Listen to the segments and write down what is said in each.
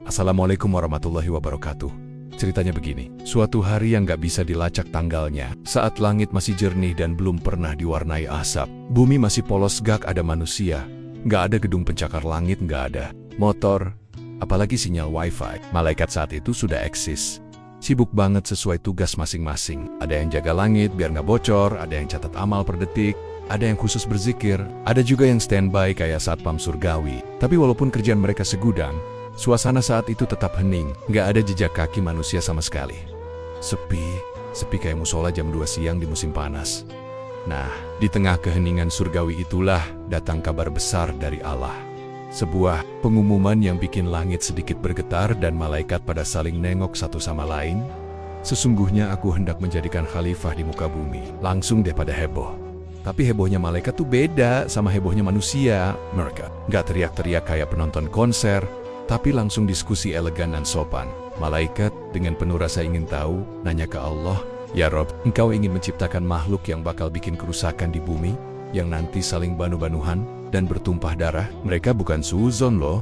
Assalamualaikum warahmatullahi wabarakatuh. Ceritanya begini, suatu hari yang gak bisa dilacak tanggalnya, saat langit masih jernih dan belum pernah diwarnai asap, bumi masih polos, gak ada manusia, gak ada gedung pencakar langit, gak ada motor, apalagi sinyal wifi. Malaikat saat itu sudah eksis, sibuk banget sesuai tugas masing-masing. Ada yang jaga langit biar gak bocor, ada yang catat amal per detik, ada yang khusus berzikir, ada juga yang standby kayak satpam surgawi. Tapi walaupun kerjaan mereka segudang, suasana saat itu tetap hening, gak ada jejak kaki manusia sama sekali. Sepi kayak musola jam 2 siang di musim panas. Nah, di tengah keheningan surgawi itulah datang kabar besar dari Allah. Sebuah pengumuman yang bikin langit sedikit bergetar dan malaikat pada saling nengok satu sama lain. Sesungguhnya aku hendak menjadikan khalifah di muka bumi. Langsung deh pada heboh. Tapi hebohnya malaikat tuh beda sama hebohnya manusia. Mereka gak teriak-teriak kayak penonton konser, tapi langsung diskusi elegan dan sopan. Malaikat dengan penuh rasa ingin tahu, nanya ke Allah, "Ya Rob, engkau ingin menciptakan makhluk yang bakal bikin kerusakan di bumi, yang nanti saling banu-banuhan dan bertumpah darah?" Mereka bukan suuzon loh,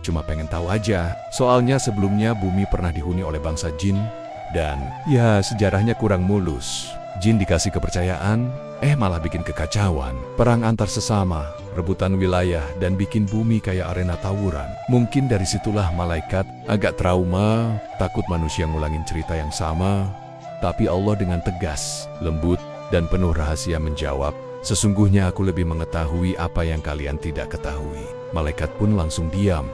cuma pengen tahu aja. Soalnya sebelumnya bumi pernah dihuni oleh bangsa jin, dan ya sejarahnya kurang mulus. Jin dikasih kepercayaan, malah bikin kekacauan. Perang antar sesama, rebutan wilayah, dan bikin bumi kayak arena tawuran. Mungkin dari situlah malaikat agak trauma, takut manusia ngulangin cerita yang sama. Tapi Allah dengan tegas, lembut, dan penuh rahasia menjawab, "Sesungguhnya aku lebih mengetahui apa yang kalian tidak ketahui." Malaikat pun langsung diam.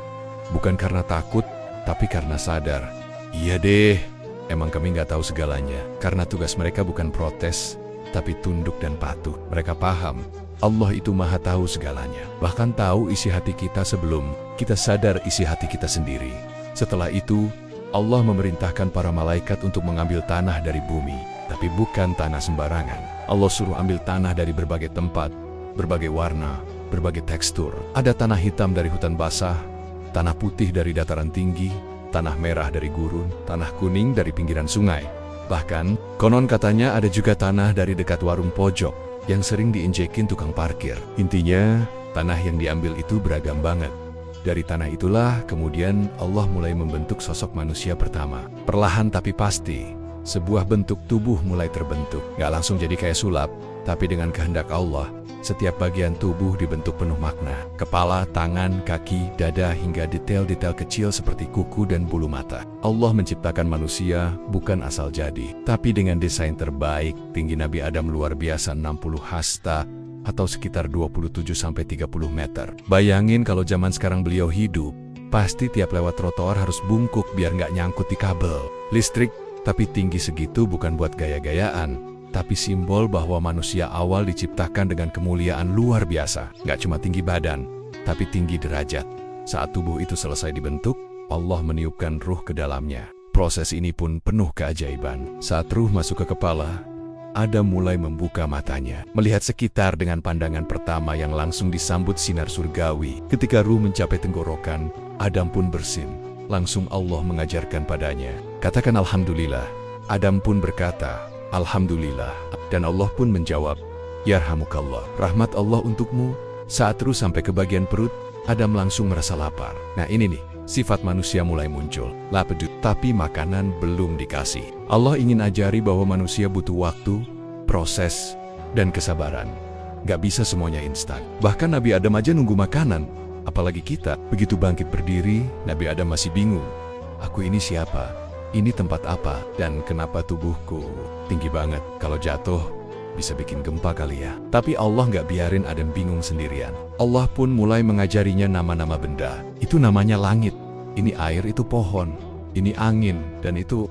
Bukan karena takut, tapi karena sadar. Iya deh, emang kami nggak tahu segalanya. Karena tugas mereka bukan protes, tapi tunduk dan patuh. Mereka paham, Allah itu maha tahu segalanya. Bahkan tahu isi hati kita sebelum kita sadar isi hati kita sendiri. Setelah itu, Allah memerintahkan para malaikat untuk mengambil tanah dari bumi. Tapi bukan tanah sembarangan. Allah suruh ambil tanah dari berbagai tempat, berbagai warna, berbagai tekstur. Ada tanah hitam dari hutan basah, tanah putih dari dataran tinggi, tanah merah dari gurun, tanah kuning dari pinggiran sungai. Bahkan, konon katanya ada juga tanah dari dekat warung pojok yang sering diinjekin tukang parkir. Intinya, tanah yang diambil itu beragam banget. Dari tanah itulah kemudian Allah mulai membentuk sosok manusia pertama. Perlahan tapi pasti, sebuah bentuk tubuh mulai terbentuk. Gak langsung jadi kayak sulap, tapi dengan kehendak Allah, setiap bagian tubuh dibentuk penuh makna. Kepala, tangan, kaki, dada, hingga detail-detail kecil seperti kuku dan bulu mata. Allah menciptakan manusia bukan asal jadi, tapi dengan desain terbaik. Tinggi Nabi Adam luar biasa 60 hasta, atau sekitar 27-30 meter. Bayangin kalau zaman sekarang beliau hidup, pasti tiap lewat trotoar harus bungkuk biar nggak nyangkut di kabel listrik. Tapi tinggi segitu bukan buat gaya-gayaan, tapi simbol bahwa manusia awal diciptakan dengan kemuliaan luar biasa. Gak cuma tinggi badan, tapi tinggi derajat. Saat tubuh itu selesai dibentuk, Allah meniupkan ruh ke dalamnya. Proses ini pun penuh keajaiban. Saat ruh masuk ke kepala, Adam mulai membuka matanya, melihat sekitar dengan pandangan pertama yang langsung disambut sinar surgawi. Ketika ruh mencapai tenggorokan, Adam pun bersin. Langsung Allah mengajarkan padanya, "Katakan Alhamdulillah." Adam pun berkata, "Alhamdulillah." Dan Allah pun menjawab, "Yarhamukallah, rahmat Allah untukmu." Saat terus sampai ke bagian perut, Adam langsung merasa lapar. Nah ini nih, sifat manusia mulai muncul. Lapar, tapi makanan belum dikasih. Allah ingin ajari bahwa manusia butuh waktu, proses, dan kesabaran. Gak bisa semuanya instan. Bahkan Nabi Adam aja nunggu makanan. Apalagi kita. Begitu bangkit berdiri, Nabi Adam masih bingung. Aku ini siapa? Ini tempat apa? Dan kenapa tubuhku tinggi banget? Kalau jatuh, bisa bikin gempa kali ya. Tapi Allah nggak biarin Adam bingung sendirian. Allah pun mulai mengajarinya nama-nama benda. Itu namanya langit. Ini air, itu pohon. Ini angin. Dan itu,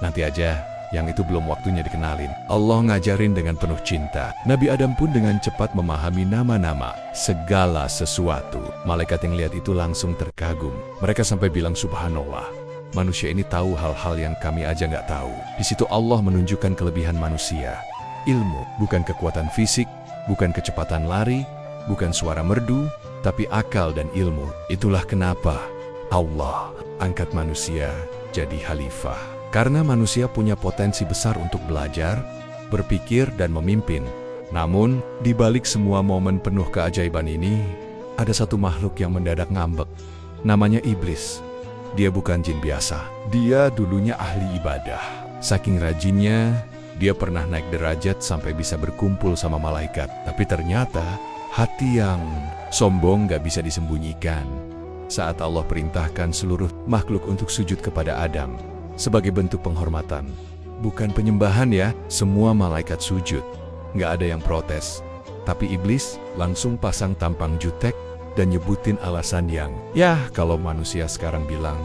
nanti aja. Yang itu belum waktunya dikenalin. Allah ngajarin dengan penuh cinta. Nabi Adam pun dengan cepat memahami nama-nama segala sesuatu. Malaikat yang lihat itu langsung terkagum. Mereka sampai bilang, "Subhanallah. Manusia ini tahu hal-hal yang kami aja nggak tahu." Di situ Allah menunjukkan kelebihan manusia. Ilmu, bukan kekuatan fisik, bukan kecepatan lari, bukan suara merdu, tapi akal dan ilmu. Itulah kenapa Allah angkat manusia jadi khalifah. Karena manusia punya potensi besar untuk belajar, berpikir, dan memimpin. Namun, di balik semua momen penuh keajaiban ini, ada satu makhluk yang mendadak ngambek. Namanya iblis. Dia bukan jin biasa. Dia dulunya ahli ibadah. Saking rajinnya, dia pernah naik derajat sampai bisa berkumpul sama malaikat. Tapi ternyata, hati yang sombong gak bisa disembunyikan. Saat Allah perintahkan seluruh makhluk untuk sujud kepada Adam, sebagai bentuk penghormatan. Bukan penyembahan ya, semua malaikat sujud. Gak ada yang protes. Tapi iblis langsung pasang tampang jutek dan nyebutin alasan yang, ya kalau manusia sekarang bilang,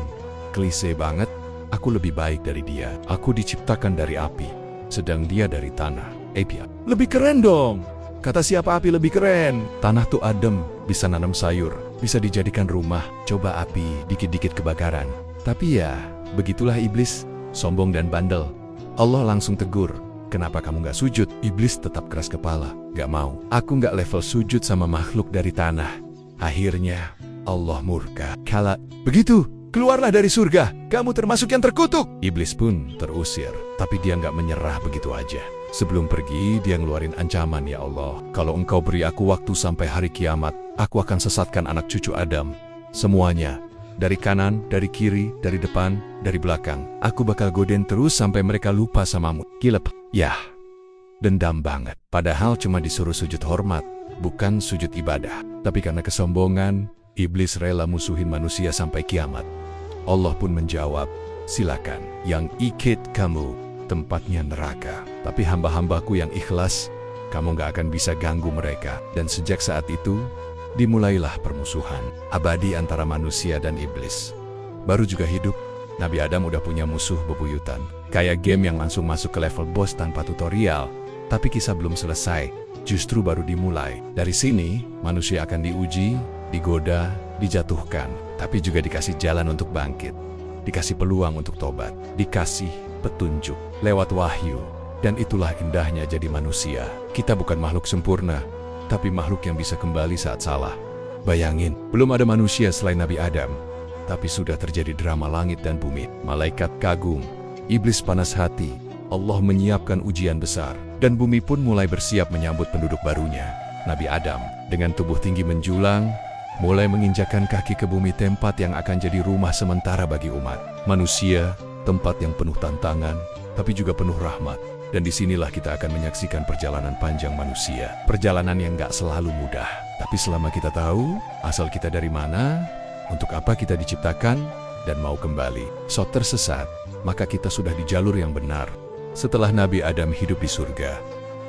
klise banget, aku lebih baik dari dia. Aku diciptakan dari api, sedang dia dari tanah. Pia, lebih keren dong. Kata siapa api lebih keren? Tanah tuh adem, bisa nanam sayur, bisa dijadikan rumah. Coba api, dikit-dikit kebakaran. Tapi ya, begitulah iblis, sombong dan bandel. Allah langsung tegur, kenapa kamu gak sujud? Iblis tetap keras kepala, gak mau. Aku gak level sujud sama makhluk dari tanah. Akhirnya, Allah murka. Kala begitu, keluarlah dari surga, kamu termasuk yang terkutuk. Iblis pun terusir, tapi dia nggak menyerah begitu aja. Sebelum pergi, dia ngeluarin ancaman, ya Allah, kalau engkau beri aku waktu sampai hari kiamat, aku akan sesatkan anak cucu Adam. Semuanya, dari kanan, dari kiri, dari depan, dari belakang. Aku bakal godain terus sampai mereka lupa samamu. Kilep. Yah, dendam banget. Padahal cuma disuruh sujud hormat, bukan sujud ibadah. Tapi karena kesombongan, iblis rela musuhin manusia sampai kiamat. Allah pun menjawab, silakan, yang ikut kamu, tempatnya neraka. Tapi hamba-hambaku yang ikhlas, kamu gak akan bisa ganggu mereka. Dan sejak saat itu, dimulailah permusuhan abadi antara manusia dan iblis. Baru juga hidup, Nabi Adam udah punya musuh bebuyutan. Kayak game yang langsung masuk ke level boss tanpa tutorial. Tapi kisah belum selesai, justru baru dimulai. Dari sini, manusia akan diuji, digoda, dijatuhkan, tapi juga dikasih jalan untuk bangkit. Dikasih peluang untuk tobat, dikasih petunjuk lewat wahyu. Dan itulah indahnya jadi manusia. Kita bukan makhluk sempurna, tapi makhluk yang bisa kembali saat salah. Bayangin, belum ada manusia selain Nabi Adam, tapi sudah terjadi drama langit dan bumi. Malaikat kagum, iblis panas hati, Allah menyiapkan ujian besar, dan bumi pun mulai bersiap menyambut penduduk barunya. Nabi Adam, dengan tubuh tinggi menjulang, mulai menginjakkan kaki ke bumi, tempat yang akan jadi rumah sementara bagi umat. Manusia, tempat yang penuh tantangan, tapi juga penuh rahmat. Dan disinilah kita akan menyaksikan perjalanan panjang manusia. Perjalanan yang gak selalu mudah. Tapi selama kita tahu, asal kita dari mana, untuk apa kita diciptakan, dan mau kembali. So tersesat, maka kita sudah di jalur yang benar. Setelah Nabi Adam hidup di surga,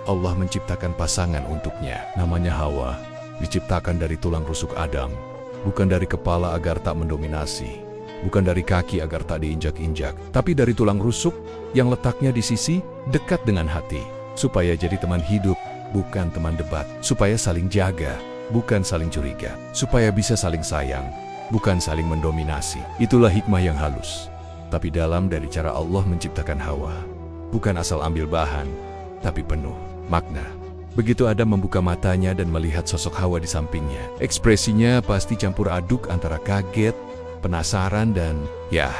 Allah menciptakan pasangan untuknya. Namanya Hawa, diciptakan dari tulang rusuk Adam. Bukan dari kepala agar tak mendominasi. Bukan dari kaki agar tak diinjak-injak. Tapi dari tulang rusuk yang letaknya di sisi dekat dengan hati. Supaya jadi teman hidup, bukan teman debat. Supaya saling jaga, bukan saling curiga. Supaya bisa saling sayang, bukan saling mendominasi. Itulah hikmah yang halus, tapi dalam dari cara Allah menciptakan Hawa. Bukan asal ambil bahan, tapi penuh makna. Begitu Adam membuka matanya dan melihat sosok Hawa di sampingnya, ekspresinya pasti campur aduk antara kaget, penasaran, dan ya,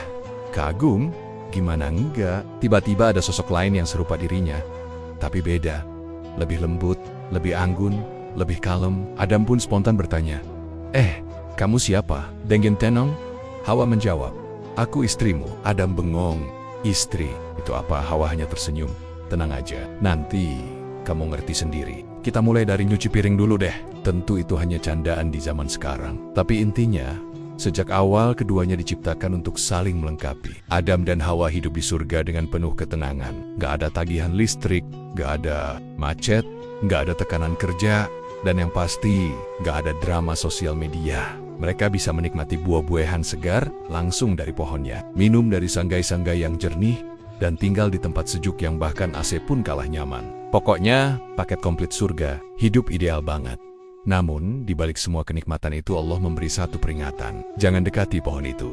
kagum. Gimana enggak? Tiba-tiba ada sosok lain yang serupa dirinya, tapi beda. Lebih lembut, lebih anggun, lebih kalem. Adam pun spontan bertanya, kamu siapa? Dengen tenong? Hawa menjawab, aku istrimu. Adam bengong. Istri, itu apa? Hawa hanya tersenyum. Tenang aja, nanti kamu ngerti sendiri. Kita mulai dari nyuci piring dulu deh. Tentu itu hanya candaan di zaman sekarang. Tapi intinya, sejak awal keduanya diciptakan untuk saling melengkapi. Adam dan Hawa hidup di surga dengan penuh ketenangan. Gak ada tagihan listrik, gak ada macet, gak ada tekanan kerja, dan yang pasti gak ada drama sosial media. Mereka bisa menikmati buah-buahan segar langsung dari pohonnya, minum dari sanggai-sanggai yang jernih, dan tinggal di tempat sejuk yang bahkan AC pun kalah nyaman. Pokoknya, paket komplit surga, hidup ideal banget. Namun, di balik semua kenikmatan itu Allah memberi satu peringatan. Jangan dekati pohon itu.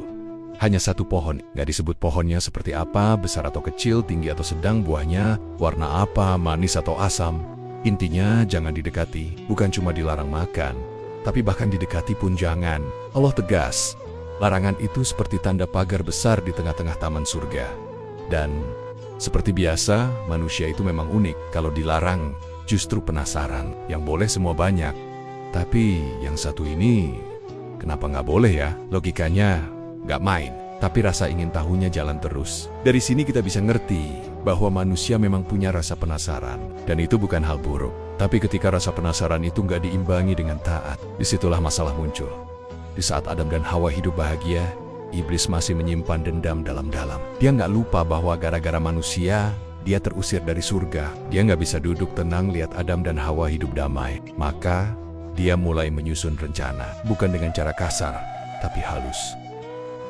Hanya satu pohon, gak disebut pohonnya seperti apa, besar atau kecil, tinggi atau sedang, buahnya, warna apa, manis atau asam. Intinya, jangan didekati, bukan cuma dilarang makan, tapi bahkan didekati pun jangan. Allah tegas, larangan itu seperti tanda pagar besar di tengah-tengah taman surga. Dan seperti biasa, manusia itu memang unik. Kalau dilarang, justru penasaran. Yang boleh semua banyak. Tapi yang satu ini, kenapa nggak boleh ya? Logikanya nggak main. tapi rasa ingin tahunya jalan terus. Dari sini kita bisa ngerti bahwa manusia memang punya rasa penasaran, dan itu bukan hal buruk. Tapi ketika rasa penasaran itu nggak diimbangi dengan taat, disitulah masalah muncul. Di saat Adam dan Hawa hidup bahagia, iblis masih menyimpan dendam dalam-dalam. Dia nggak lupa bahwa gara-gara manusia, dia terusir dari surga. Dia nggak bisa duduk tenang lihat Adam dan Hawa hidup damai. Maka, dia mulai menyusun rencana. Bukan dengan cara kasar, tapi halus.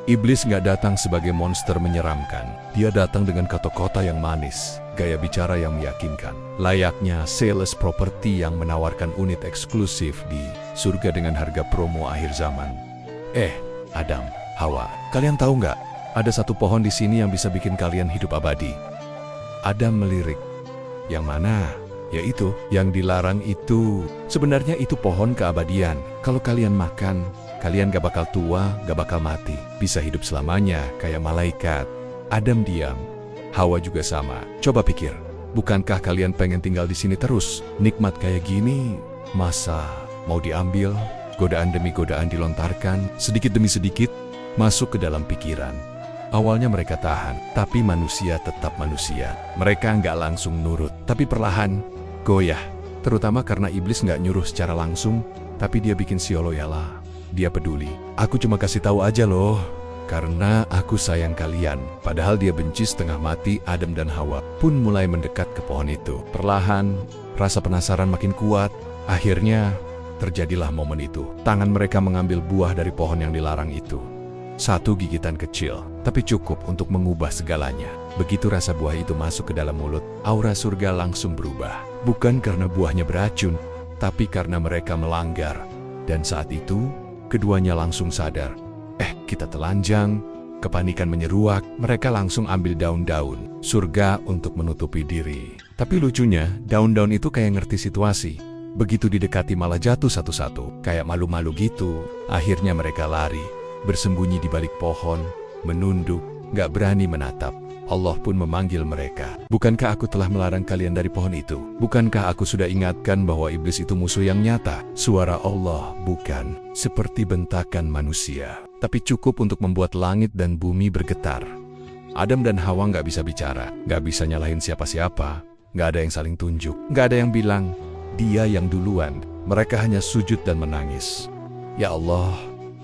Iblis nggak datang sebagai monster menyeramkan. Dia datang dengan kata-kata yang manis, gaya bicara yang meyakinkan. Layaknya sales property yang menawarkan unit eksklusif di surga dengan harga promo akhir zaman. Adam, Hawa, kalian tahu nggak? Ada satu pohon di sini yang bisa bikin kalian hidup abadi. Adam melirik. Yang mana? Yaitu, yang dilarang itu. Sebenarnya itu pohon keabadian. Kalau kalian makan, kalian gak bakal tua, gak bakal mati. Bisa hidup selamanya, kayak malaikat. Adam diam. Hawa juga sama. Coba pikir, bukankah kalian pengen tinggal di sini terus? Nikmat kayak gini, masa mau diambil? Godaan demi godaan dilontarkan, sedikit demi sedikit, masuk ke dalam pikiran. Awalnya mereka tahan, tapi manusia tetap manusia. Mereka nggak langsung nurut, tapi perlahan goyah. Terutama karena iblis nggak nyuruh secara langsung, tapi dia bikin sioloyalah. Dia peduli. Aku cuma kasih tahu aja loh, karena aku sayang kalian. Padahal dia benci setengah mati. Adam dan Hawa pun mulai mendekat ke pohon itu. Perlahan, rasa penasaran makin kuat. Akhirnya, terjadilah momen itu. Tangan mereka mengambil buah dari pohon yang dilarang itu. Satu gigitan kecil, tapi cukup untuk mengubah segalanya. Begitu rasa buah itu masuk ke dalam mulut, aura surga langsung berubah. Bukan karena buahnya beracun, tapi karena mereka melanggar. Dan saat itu, keduanya langsung sadar. Kita telanjang, kepanikan menyeruak, mereka langsung ambil daun-daun surga untuk menutupi diri. Tapi lucunya, daun-daun itu kayak ngerti situasi. Begitu didekati malah jatuh satu-satu, kayak malu-malu gitu. Akhirnya mereka lari. Bersembunyi di balik pohon, menunduk, gak berani menatap. Allah pun memanggil mereka. Bukankah aku telah melarang kalian dari pohon itu? Bukankah aku sudah ingatkan bahwa iblis itu musuh yang nyata? Suara Allah bukan seperti bentakan manusia, tapi cukup untuk membuat langit dan bumi bergetar. Adam dan Hawa gak bisa bicara, gak bisa nyalahin siapa-siapa, gak ada yang saling tunjuk, gak ada yang bilang, dia yang duluan. Mereka hanya sujud dan menangis. Ya Allah,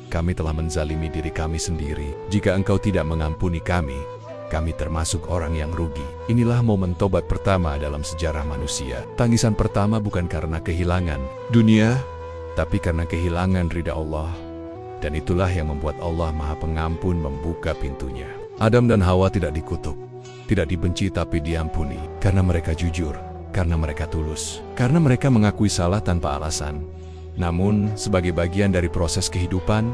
kami telah menzalimi diri kami sendiri. Jika Engkau tidak mengampuni kami termasuk orang yang rugi. Inilah momen tobat pertama dalam sejarah manusia. Tangisan pertama bukan karena kehilangan dunia, tapi karena kehilangan ridha Allah. Dan itulah yang membuat Allah Maha Pengampun membuka pintunya. Adam dan Hawa tidak dikutuk, tidak dibenci tapi diampuni. Karena mereka jujur, karena mereka tulus, karena mereka mengakui salah tanpa alasan. Namun, sebagai bagian dari proses kehidupan,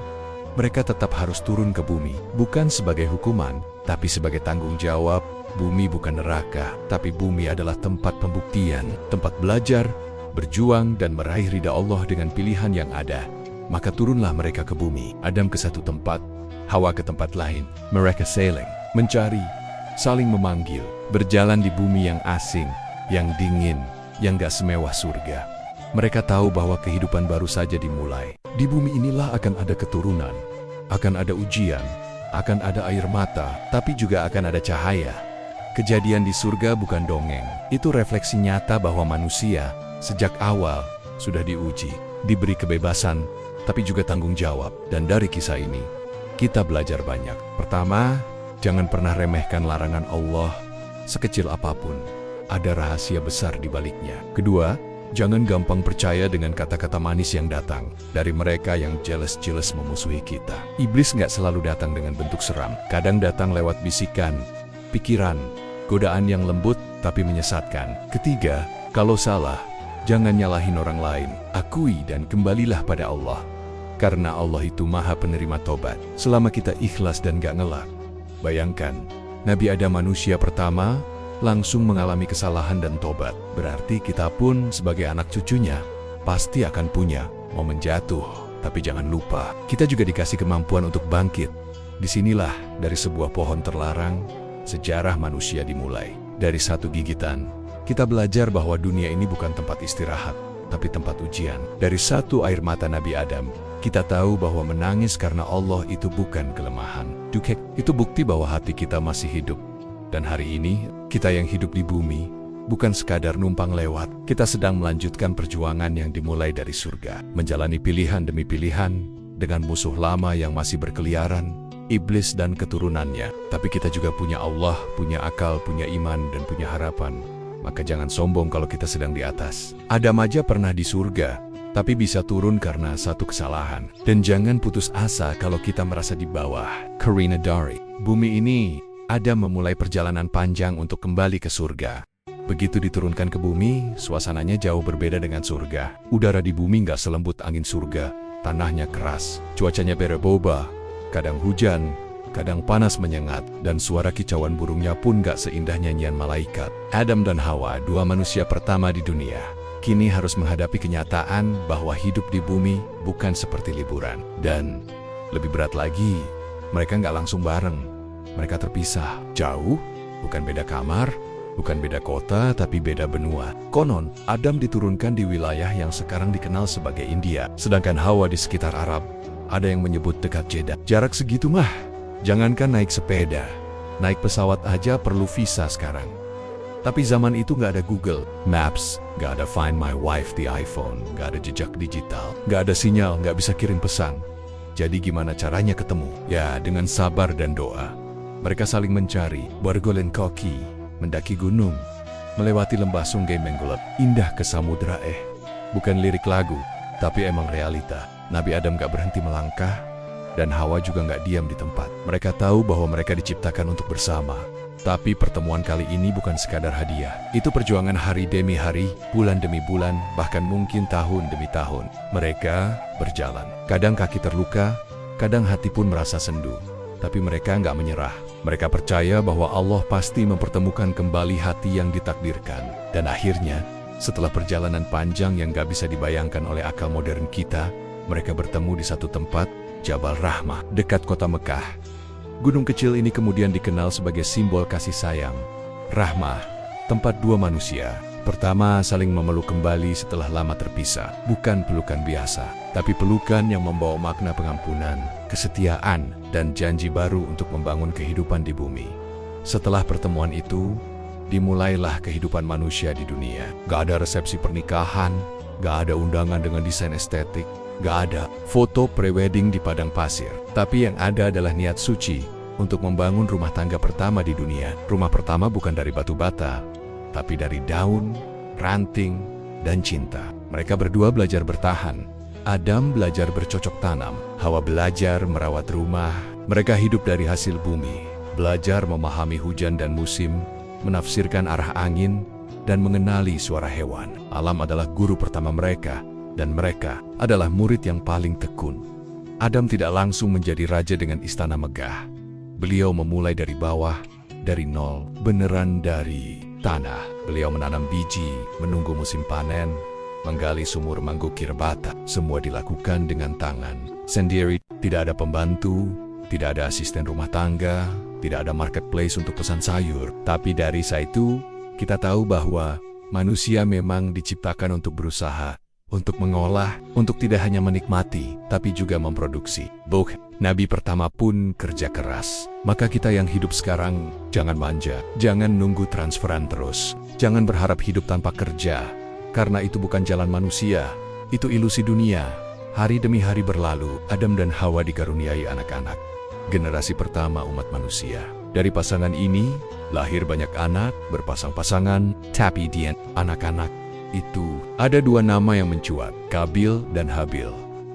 mereka tetap harus turun ke bumi. Bukan sebagai hukuman, tapi sebagai tanggung jawab. Bumi bukan neraka, tapi bumi adalah tempat pembuktian, tempat belajar, berjuang, dan meraih ridha Allah dengan pilihan yang ada. Maka turunlah mereka ke bumi. Adam ke satu tempat, Hawa ke tempat lain. Mereka sailing, mencari, saling memanggil, berjalan di bumi yang asing, yang dingin, yang gak semewah surga. Mereka tahu bahwa kehidupan baru saja dimulai. Di bumi inilah akan ada keturunan, akan ada ujian, akan ada air mata, tapi juga akan ada cahaya. Kejadian di surga bukan dongeng. Itu refleksi nyata bahwa manusia sejak awal sudah diuji, diberi kebebasan, tapi juga tanggung jawab. Dan dari kisah ini, kita belajar banyak. Pertama, jangan pernah remehkan larangan Allah sekecil apapun. Ada rahasia besar di baliknya. Kedua, jangan gampang percaya dengan kata-kata manis yang datang dari mereka yang jelas-jelas memusuhi kita. Iblis nggak selalu datang dengan bentuk seram. Kadang datang lewat bisikan, pikiran, godaan yang lembut tapi menyesatkan. Ketiga, kalau salah, jangan nyalahin orang lain. Akui dan kembalilah pada Allah. Karena Allah itu Maha Penerima Tobat. Selama kita ikhlas dan gak ngelak. Bayangkan, Nabi Adam manusia pertama langsung mengalami kesalahan dan tobat. Berarti kita pun sebagai anak cucunya pasti akan punya momen jatuh. Tapi jangan lupa, kita juga dikasih kemampuan untuk bangkit. Disinilah dari sebuah pohon terlarang, sejarah manusia dimulai. Dari satu gigitan, kita belajar bahwa dunia ini bukan tempat istirahat, tapi tempat ujian. Dari satu air mata Nabi Adam, kita tahu bahwa menangis karena Allah itu bukan kelemahan. Dukek itu bukti bahwa hati kita masih hidup. Dan hari ini, kita yang hidup di bumi, bukan sekadar numpang lewat. Kita sedang melanjutkan perjuangan yang dimulai dari surga. Menjalani pilihan demi pilihan, dengan musuh lama yang masih berkeliaran, iblis dan keturunannya. Tapi kita juga punya Allah, punya akal, punya iman, dan punya harapan. Maka jangan sombong kalau kita sedang di atas. Adam aja pernah di surga, tapi bisa turun karena satu kesalahan. Dan jangan putus asa kalau kita merasa di bawah. Karina Dari. Bumi ini, Adam memulai perjalanan panjang untuk kembali ke surga. Begitu diturunkan ke bumi, suasananya jauh berbeda dengan surga. Udara di bumi nggak selembut angin surga. Tanahnya keras, cuacanya berubah, kadang hujan, kadang panas menyengat, dan suara kicauan burungnya pun gak seindah nyanyian malaikat. Adam dan Hawa, dua manusia pertama di dunia, kini harus menghadapi kenyataan bahwa hidup di bumi bukan seperti liburan. Dan lebih berat lagi, mereka gak langsung bareng. Mereka terpisah, jauh, bukan beda kamar, bukan beda kota, tapi beda benua. Konon, Adam diturunkan di wilayah yang sekarang dikenal sebagai India, sedangkan Hawa di sekitar Arab. Ada yang menyebut dekat Jeddah. Jarak segitu mah, jangankan naik sepeda, naik pesawat aja perlu visa sekarang. Tapi zaman itu nggak ada Google Maps, nggak ada Find My Wife di iPhone, nggak ada jejak digital, nggak ada sinyal, nggak bisa kirim pesan. Jadi gimana caranya ketemu? Ya, dengan sabar dan doa. Mereka saling mencari, bergolen kaki, mendaki gunung, melewati lembah sungai menggulap, indah ke samudra. Bukan lirik lagu, tapi emang realita. Nabi Adam gak berhenti melangkah, dan Hawa juga gak diam di tempat. Mereka tahu bahwa mereka diciptakan untuk bersama. Tapi pertemuan kali ini bukan sekadar hadiah. Itu perjuangan hari demi hari, bulan demi bulan, bahkan mungkin tahun demi tahun. Mereka berjalan. Kadang kaki terluka, kadang hati pun merasa sendu. Tapi mereka gak menyerah. Mereka percaya bahwa Allah pasti mempertemukan kembali hati yang ditakdirkan. Dan akhirnya, setelah perjalanan panjang yang gak bisa dibayangkan oleh akal modern kita, mereka bertemu di satu tempat, Jabal Rahmah, dekat kota Mekah. Gunung kecil ini kemudian dikenal sebagai simbol kasih sayang. Rahmah, tempat dua manusia. Pertama, saling memeluk kembali setelah lama terpisah. Bukan pelukan biasa, tapi pelukan yang membawa makna pengampunan, kesetiaan, dan janji baru untuk membangun kehidupan di bumi. Setelah pertemuan itu, dimulailah kehidupan manusia di dunia. Gak ada resepsi pernikahan, gak ada undangan dengan desain estetik, gak ada foto prewedding di padang pasir. Tapi yang ada adalah niat suci untuk membangun rumah tangga pertama di dunia. Rumah pertama bukan dari batu bata, tapi dari daun, ranting, dan cinta. Mereka berdua belajar bertahan. Adam belajar bercocok tanam, Hawa belajar merawat rumah. Mereka hidup dari hasil bumi, belajar memahami hujan dan musim, menafsirkan arah angin, dan mengenali suara hewan. Alam adalah guru pertama mereka, dan mereka adalah murid yang paling tekun. Adam tidak langsung menjadi raja dengan istana megah. Beliau memulai dari bawah, dari nol, beneran dari tanah. Beliau menanam biji, menunggu musim panen, menggali sumur, menggukir bata. Semua dilakukan dengan tangan sendiri. Tidak ada pembantu, tidak ada asisten rumah tangga, tidak ada marketplace untuk pesan sayur. Tapi dari itu, kita tahu bahwa manusia memang diciptakan untuk berusaha, untuk mengolah, untuk tidak hanya menikmati, tapi juga memproduksi. Nabi pertama pun kerja keras. Maka kita yang hidup sekarang, jangan manja, jangan nunggu transferan terus. Jangan berharap hidup tanpa kerja, karena itu bukan jalan manusia, itu ilusi dunia. Hari demi hari berlalu, Adam dan Hawa dikaruniai anak-anak. Generasi pertama umat manusia. Dari pasangan ini, lahir banyak anak, berpasang-pasangan, tapi dia anak-anak itu ada dua nama yang mencuat, Kabil dan Habil.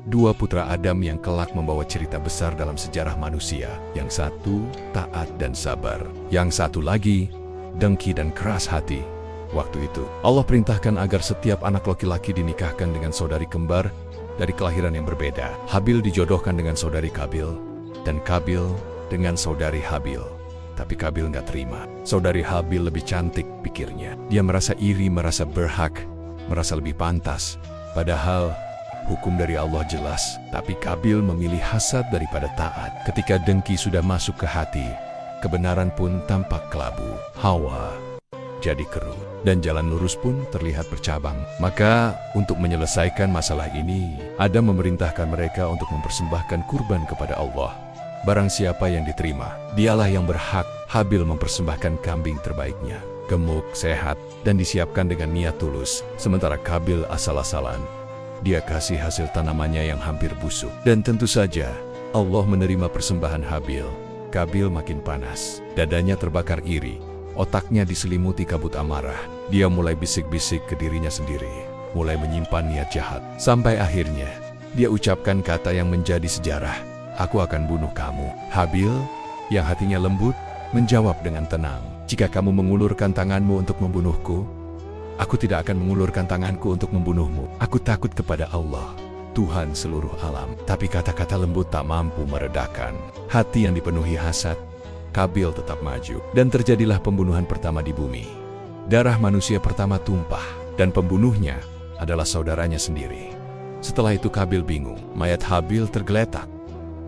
Dua putra Adam yang kelak membawa cerita besar dalam sejarah manusia. Yang satu taat dan sabar, yang satu lagi dengki dan keras hati. Waktu itu, Allah perintahkan agar setiap anak laki-laki dinikahkan dengan saudari kembar dari kelahiran yang berbeda. Habil dijodohkan dengan saudari Kabil, dan Kabil dengan saudari Habil. Tapi Kabil nggak terima. Saudari Habil lebih cantik, pikirnya. Dia merasa iri, merasa berhak, merasa lebih pantas. Padahal hukum dari Allah jelas. Tapi Kabil memilih hasad daripada taat. Ketika dengki sudah masuk ke hati, kebenaran pun tampak kelabu. Hawa jadi keruh, dan jalan lurus pun terlihat bercabang. Maka, untuk menyelesaikan masalah ini, Adam memerintahkan mereka untuk mempersembahkan kurban kepada Allah. Barang siapa yang diterima, dialah yang berhak. Habil mempersembahkan kambing terbaiknya, gemuk, sehat, dan disiapkan dengan niat tulus. Sementara Kabil asal-asalan, dia kasih hasil tanamannya yang hampir busuk. Dan tentu saja, Allah menerima persembahan Habil. Kabil makin panas, dadanya terbakar iri, otaknya diselimuti kabut amarah. Dia mulai bisik-bisik ke dirinya sendiri, mulai menyimpan niat jahat. Sampai akhirnya, dia ucapkan kata yang menjadi sejarah, "Aku akan bunuh kamu." Habil, yang hatinya lembut, menjawab dengan tenang, "Jika kamu mengulurkan tanganmu untuk membunuhku, aku tidak akan mengulurkan tanganku untuk membunuhmu. Aku takut kepada Allah, Tuhan seluruh alam." Tapi kata-kata lembut tak mampu meredakan hati yang dipenuhi hasad. Kabil tetap maju, dan terjadilah pembunuhan pertama di bumi. Darah manusia pertama tumpah, dan pembunuhnya adalah saudaranya sendiri. Setelah itu Kabil bingung, mayat Habil tergeletak.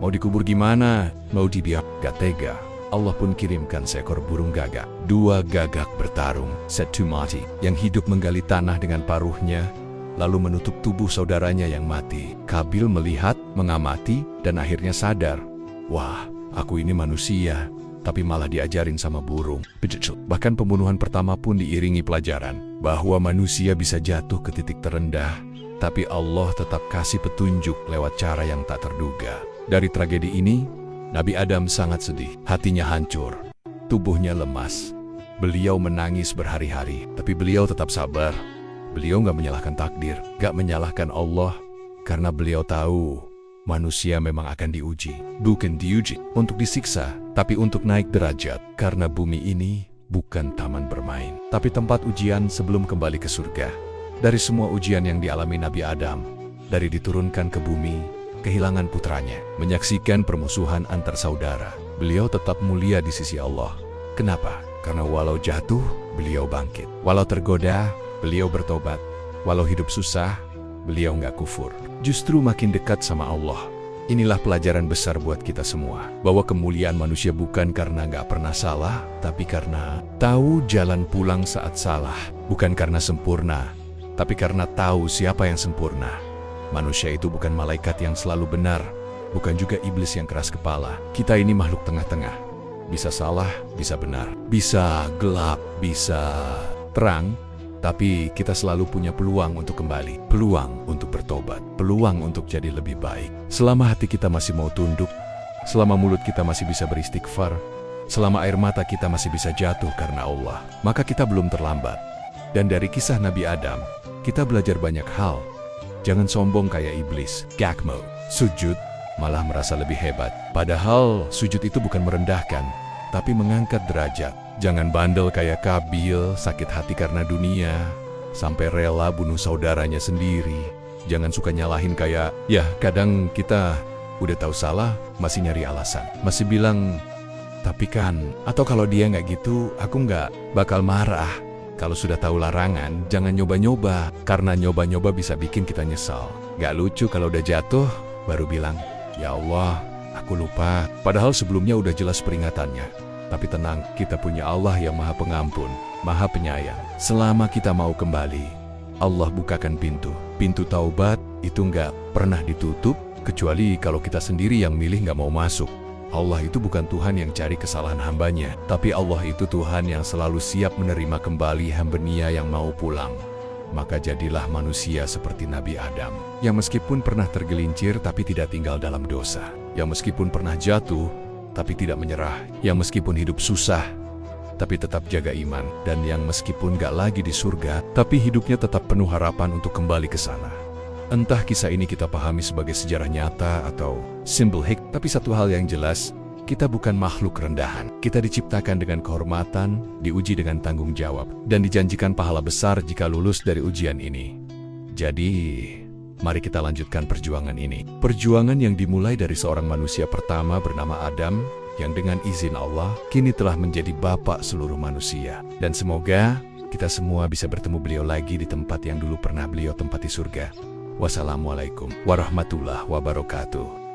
Mau dikubur gimana? Mau dibiak? Gak tega. Allah pun kirimkan seekor burung gagak. Dua gagak bertarung, satu mati. Yang hidup menggali tanah dengan paruhnya, lalu menutup tubuh saudaranya yang mati. Kabil melihat, mengamati, dan akhirnya sadar, "Wah, aku ini manusia, tapi malah diajarin sama burung." Bahkan pembunuhan pertama pun diiringi pelajaran bahwa manusia bisa jatuh ke titik terendah, tapi Allah tetap kasih petunjuk lewat cara yang tak terduga. Dari tragedi ini, Nabi Adam sangat sedih, hatinya hancur, tubuhnya lemas. Beliau menangis berhari-hari, tapi beliau tetap sabar. Beliau gak menyalahkan takdir, gak menyalahkan Allah, karena beliau tahu manusia memang akan diuji. Bukan diuji untuk disiksa, tapi untuk naik derajat. Karena bumi ini bukan taman bermain, tapi tempat ujian sebelum kembali ke surga. Dari semua ujian yang dialami Nabi Adam, dari diturunkan ke bumi, kehilangan putranya, menyaksikan permusuhan antar saudara, beliau tetap mulia di sisi Allah. Kenapa? Karena walau jatuh, beliau bangkit. Walau tergoda, beliau bertobat. Walau hidup susah, beliau nggak kufur. Justru makin dekat sama Allah. Inilah pelajaran besar buat kita semua, bahwa kemuliaan manusia bukan karena nggak pernah salah, tapi karena tahu jalan pulang saat salah. Bukan karena sempurna, tapi karena tahu siapa yang sempurna. Manusia itu bukan malaikat yang selalu benar, bukan juga iblis yang keras kepala. Kita ini makhluk tengah-tengah. Bisa salah, bisa benar. Bisa gelap, bisa terang. Tapi kita selalu punya peluang untuk kembali, peluang untuk bertobat, peluang untuk jadi lebih baik. Selama hati kita masih mau tunduk, selama mulut kita masih bisa beristighfar, selama air mata kita masih bisa jatuh karena Allah, maka kita belum terlambat. Dan dari kisah Nabi Adam, kita belajar banyak hal. Jangan sombong kayak iblis, gakmo, sujud, malah merasa lebih hebat. Padahal sujud itu bukan merendahkan, tapi mengangkat derajat. Jangan bandel kayak Kabil, sakit hati karena dunia, sampai rela bunuh saudaranya sendiri. Jangan suka nyalahin kayak, ya kadang kita udah tahu salah, masih nyari alasan. Masih bilang, tapi kan, atau kalau dia nggak gitu, aku nggak bakal marah. Kalau sudah tahu larangan, jangan nyoba-nyoba, karena nyoba-nyoba bisa bikin kita nyesal. Nggak lucu kalau udah jatuh, baru bilang, ya Allah, aku lupa. Padahal sebelumnya udah jelas peringatannya. Tapi tenang, kita punya Allah yang Maha Pengampun, Maha Penyayang. Selama kita mau kembali, Allah bukakan pintu. Pintu taubat itu nggak pernah ditutup, kecuali kalau kita sendiri yang milih nggak mau masuk. Allah itu bukan Tuhan yang cari kesalahan hambanya, tapi Allah itu Tuhan yang selalu siap menerima kembali hamba-Nya yang mau pulang. Maka jadilah manusia seperti Nabi Adam, yang meskipun pernah tergelincir tapi tidak tinggal dalam dosa, yang meskipun pernah jatuh tapi tidak menyerah, yang meskipun hidup susah, tapi tetap jaga iman, dan yang meskipun gak lagi di surga, tapi hidupnya tetap penuh harapan untuk kembali ke sana. Entah kisah ini kita pahami sebagai sejarah nyata atau simbol tapi satu hal yang jelas, kita bukan makhluk rendahan. Kita diciptakan dengan kehormatan, diuji dengan tanggung jawab, dan dijanjikan pahala besar jika lulus dari ujian ini. Jadi, mari kita lanjutkan perjuangan ini. Perjuangan yang dimulai dari seorang manusia pertama bernama Adam, yang dengan izin Allah, kini telah menjadi bapak seluruh manusia. Dan semoga kita semua bisa bertemu beliau lagi di tempat yang dulu pernah beliau tempati surga. Wassalamualaikum warahmatullahi wabarakatuh.